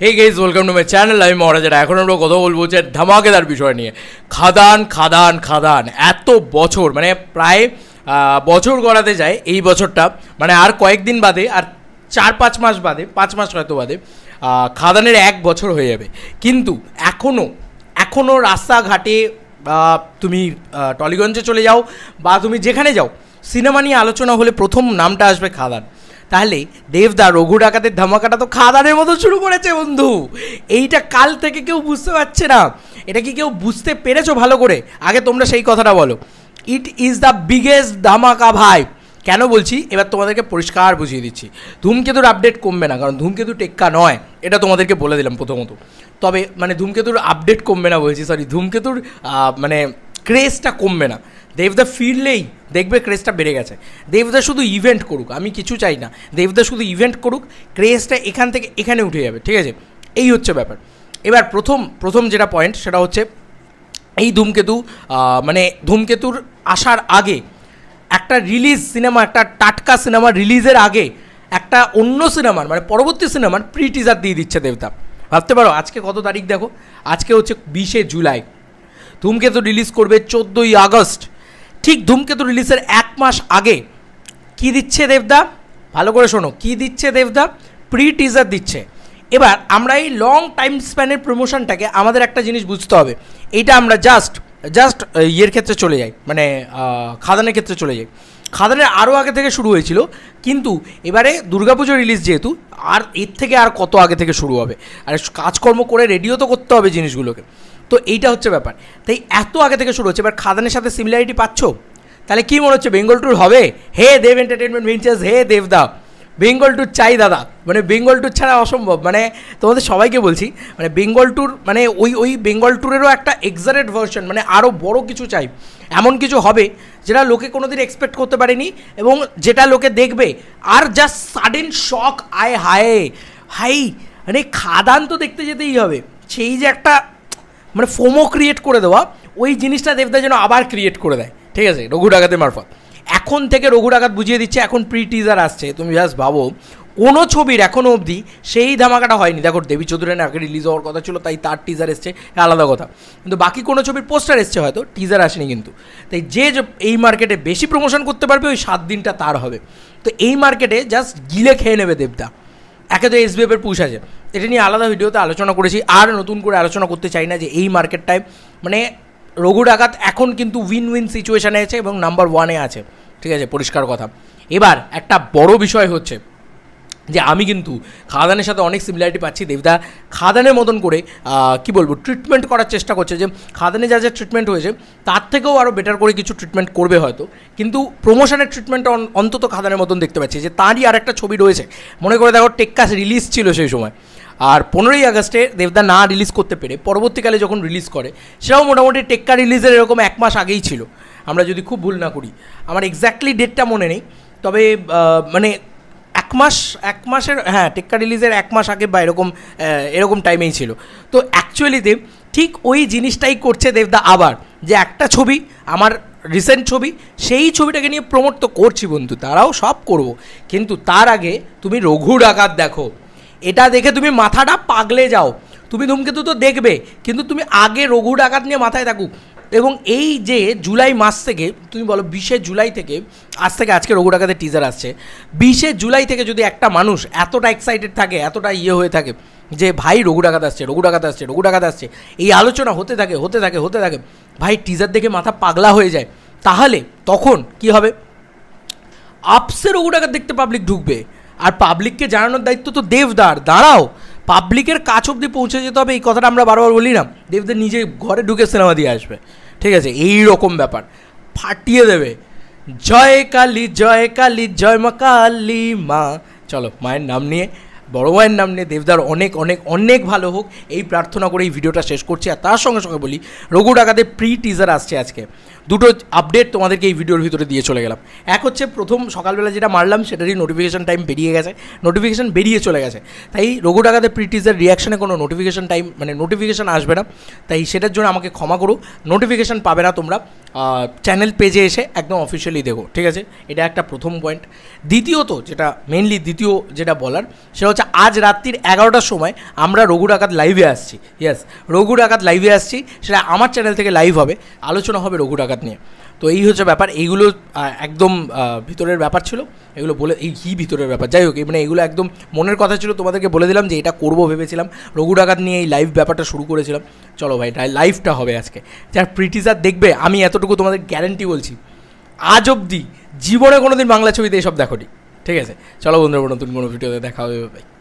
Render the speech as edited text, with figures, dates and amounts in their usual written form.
Hey guys welcome to my channel. আমি মহারাজা। এখন আমরা কথা বলবো যে ধামাকেদার বিষয় নিয়ে। খাদান খাদান খাদান এত বছর মানে প্রায় বছর গড়াতে যায় এই বছরটা, মানে আর কয়েকদিন বাদে, আর 4-5 মাস বাদে, 5 মাস হয়তো বাদে খাদানের 1 বছর হয়ে যাবে। কিন্তু এখনও রাস্তাঘাটে তুমি টলিগঞ্জে চলে যাও বা তুমি যেখানে যাও, সিনেমা নিয়ে আলোচনা হলে প্রথম নামটা আসবে খাদান। তাহলে দেবদা রঘু ডাকাতের ধামাকাটা তো খাদানের মতো শুরু করেছে বন্ধু। এইটা কাল থেকে কেউ বুঝতে পারছে না। এটা কি কেউ বুঝতে পেরেছো ভালো করে? আগে তোমরা সেই কথাটা বলো। ইট ইজ দ্য বিগেস্ট ধামাকা ভাই। কেন বলছি এবার তোমাদেরকে পরিষ্কার বুঝিয়ে দিচ্ছি। ধূমকেতুর আপডেট কমবে না, কারণ ধূমকেতু টেক্কা নয়, এটা তোমাদেরকে বলে দিলাম প্রথমত। তবে মানে ধূমকেতুর আপডেট কমবে না বলছি, সরি, ধূমকেতুর মানে ক্রেজটা কমবে না। দেবদা ফিরলেই দেখবে ক্রেজটা বেড়ে গেছে। দেবদা শুধু ইভেন্ট করুক, আমি কিছু চাই না, দেবদা শুধু ইভেন্ট করুক, ক্রেজটা এখান থেকে এখানে উঠে যাবে, ঠিক আছে? এই হচ্ছে ব্যাপার। এবার প্রথম যেটা পয়েন্ট সেটা হচ্ছে এই ধূমকেতু, মানে ধূমকেতুর আসার আগে একটা রিলিজ সিনেমা, একটা টাটকা সিনেমা রিলিজের আগে একটা অন্য সিনেমার মানে পরবর্তী সিনেমার প্রি টিজার দিয়ে দিচ্ছে দেবদা। ভাবতে পারো আজকে কত তারিখ দেখো, আজকে হচ্ছে 20শে জুলাই। ধূমকেতু রিলিজ করবে 14ই আগস্ট। ঠিক ধূমকেতু রিলিজের 1 মাস আগে কি দিচ্ছে দেবদা? ভালো করে শোনো, কি দিচ্ছে দেবদা? প্রি টিজার দিচ্ছে। এবার আমরা এই লং টাইম স্প্যানের প্রমোশনটাকে আমাদের একটা জিনিস বুঝতে হবে। এইটা আমরা জাস্ট ইয়ের ক্ষেত্রে চলে যাই, মানে খাদানের ক্ষেত্রে চলে যাই। খাদানের আরও আগে থেকে শুরু হয়েছিল, কিন্তু এবারে দুর্গাপুজো রিলিজ যেহেতু, আর এর থেকে আর কত আগে থেকে শুরু হবে। আর কাজকর্ম করে রেডিও তো করতে হবে জিনিসগুলোকে। তো এইটা হচ্ছে ব্যাপার। তাই এত আগে থেকে শুরু হচ্ছে। এবার খাদানের সাথে সিমিলারিটি পাচ্ছ? তাহলে কী মনে হচ্ছে, বেঙ্গল ট্যুর হবে? হে দেব এন্টারটেনমেন্ট ভেঞ্চার্স, হে দেবদা, বেঙ্গল ট্যুর চাই দাদা। মানে বেঙ্গল ট্যুর ছাড়া অসম্ভব। মানে তোমাদের সবাইকে বলছি, মানে বেঙ্গল ট্যুর মানে ওই বেঙ্গল ট্যুরেরও একটা এক্সারেট ভার্সন, মানে আরও বড় কিছু চাই। এমন কিছু হবে যেটা লোকে কোনো দিন এক্সপেক্ট করতে পারেনি, এবং যেটা লোকে দেখবে আর জাস্ট সাডেন শক, আয় হায় হাই, মানে খাদান তো দেখতে যেতেই হবে। সেই যে একটা মানে ফোমো ক্রিয়েট করে দেওয়া, ওই জিনিসটা দেবদা যেন আবার ক্রিয়েট করে দেয়, ঠিক আছে, রঘু ডাকাতের মারফত। এখন থেকে রঘু ডাকাত বুঝিয়ে দিচ্ছে, এখন প্রি টিজার আসছে। তুমি জাস্ট ভাবো, কোনো ছবির এখনও অবধি সেই ধামাকাটা হয়নি। দেখো দেবী চৌধুরানের আগে রিলিজ হওয়ার কথা ছিল, তাই তার টিজার এসছে, আলাদা কথা। কিন্তু বাকি কোনো ছবির পোস্টার এসছে হয়তো, টিজার আসেনি কিন্তু। তাই যে এই মার্কেটে বেশি প্রমোশন করতে পারবে, ওই 7 দিনটা তার হবে। তো এই মার্কেটে জাস্ট গিলে খেয়ে নেবে দেবদা। একে তো এসবিএফের পুশ আছে, এটা নিয়ে আলাদা ভিডিওতে আলোচনা করেছি, আর নতুন করে আলোচনা করতে চাই না। যে এই মার্কেটটায় মানে রঘু ডাকাত এখন কিন্তু উইন উইন সিচুয়েশানে আছে এবং নাম্বার 1-এ আছে, ঠিক আছে, পরিষ্কার কথা। এবার একটা বড় বিষয় হচ্ছে যে আমি কিন্তু খাদানের সাথে অনেক সিমিলারিটি পাচ্ছি। দেবদা খাদানের মতন করে কি বলবো, ট্রিটমেন্ট করার চেষ্টা করছে। যে খাদানে যা ট্রিটমেন্ট হয়েছে তার থেকেও আরও বেটার করে কিছু ট্রিটমেন্ট করবে হয়তো, কিন্তু প্রমোশনের ট্রিটমেন্টটা অন্তত খাদানের মতন দেখতে পাচ্ছি। যে তারই আর একটা ছবি রয়েছে, মনে করে দেখো টেক্কা রিলিজ ছিল সেই সময়, আর 15ই আগস্টে দেবদা না রিলিজ করতে পেরে পরবর্তীকালে যখন রিলিজ করে, সেটাও মোটামুটি টেক্কা রিলিজের এরকম 1 মাস আগেই ছিল, আমরা যদি খুব ভুল না করি। আমার এক্স্যাক্টলি ডেটটা মনে নেই, তবে মানে 1 মাসের, হ্যাঁ, টেক্কা রিলিজের 1 মাস আগে বা এরকম টাইমেই ছিল। তো অ্যাকচুয়ালিতে ঠিক ওই জিনিসটাই করছে দেবদা আবার, যে একটা ছবি আমার রিসেন্ট ছবি, সেই ছবিটাকে নিয়ে প্রমোট তো করছি বন্ধু, তারাও সব করব, কিন্তু তার আগে তুমি রঘু ডাকাত দেখো। এটা দেখে তুমি মাথাটা পাগলে যাও। তুমি ধূমকেতু তো দেখবে, কিন্তু তুমি আগে রঘু ডাকাত নিয়ে মাথায় থাকুক। এবং এই যে জুলাই মাস থেকে, তুমি বলো 20শে জুলাই থেকে, আজকে রঘু ডাকাতের টিজার আসছে, 20শে জুলাই থেকে যদি একটা মানুষ এতটা এক্সাইটেড থাকে, এতটা হয়ে থাকে যে ভাই রঘু ডাকাত আসছে, রঘু ডাকাত আসছে, রঘু ডাকাত আসছে, এই আলোচনা হতে থাকে, ভাই টিজার দেখে মাথা পাগলা হয়ে যায়, তাহলে তখন কি হবে? আপসে রঘু ডাকাত দেখতে পাবলিক ঢুকবে, আর পাবলিককে জানানোর দায়িত্ব তো দেবদার। দাঁড়াও, পাবলিকের কাছ অবধি পৌঁছে যেতে হবে। এই কথাটা আমরা বারবার বলি না? দেবদা নিজে ঘরে ঢুকে সিনেমা দিয়ে আসবে, ঠিক আছে? এই রকম ব্যাপার, ফাটিয়ে দেবে। জয় কালী জয় কালী জয় মা কালী মা। চলো, মায়ের নাম নিয়ে, বড় মায়ের নাম নিয়ে দেবদার অনেক অনেক অনেক ভালো হোক, এই প্রার্থনা করে এই ভিডিওটা শেষ করছি। আর তার সঙ্গে সঙ্গে বলি, রঘু ডাকাতের প্রি টিজার আসছে আজকে। দুটো আপডেট তোমাদেরকে এই ভিডিওর ভিতরে দিয়ে চলে গেলাম। এক হচ্ছে, প্রথম সকালবেলা যেটা মারলাম সেটারই নোটিফিকেশান টাইম বেরিয়ে চলে গেছে। তাই রঘু ডাকাতের প্রি টিজার রিয়াকশানে কোনো নোটিফিকেশান আসবে না। তাই সেটার জন্য আমাকে ক্ষমা করো, নোটিফিকেশান পাবে না তোমরা। চ্যানেল পেজে এসে একদম অফিসিয়ালি দেখো, ঠিক আছে? এটা একটা প্রথম পয়েন্ট। দ্বিতীয়ত যেটা বলার, সেটা হচ্ছে আজ রাত্রির 11টার সময় আমরা রঘু ডাকাত লাইভে আসছি। ইয়েস, রঘু ডাকাত লাইভে আসছি, সেটা আমার চ্যানেল থেকে লাইভ হবে, আলোচনা হবে রঘু ডাকাত নিয়ে। তো এই হচ্ছে ব্যাপার, এইগুলো একদম ভিতরের ব্যাপার ছিল, এগুলো বলে এই কী ভিতরের ব্যাপার, যাই হোক, মানে এগুলো একদম মনের কথা ছিল, তোমাদেরকে বলে দিলাম যে এটা করবো ভেবেছিলাম, রঘু ডাকাত নিয়ে এই লাইভ ব্যাপারটা শুরু করেছিলাম। চলো ভাই, লাইভটা হবে আজকে, যার প্রিটিজার দেখবে, আমি এতটুকু তোমাদের গ্যারেন্টি বলছি, আজ অবধি জীবনে কোনো দিন বাংলা ছবিতে এসব দেখোনি। ঠিক আছে, চলো বন্ধুরা, নতুন কোনো ভিডিওতে দেখা হবে ভাই।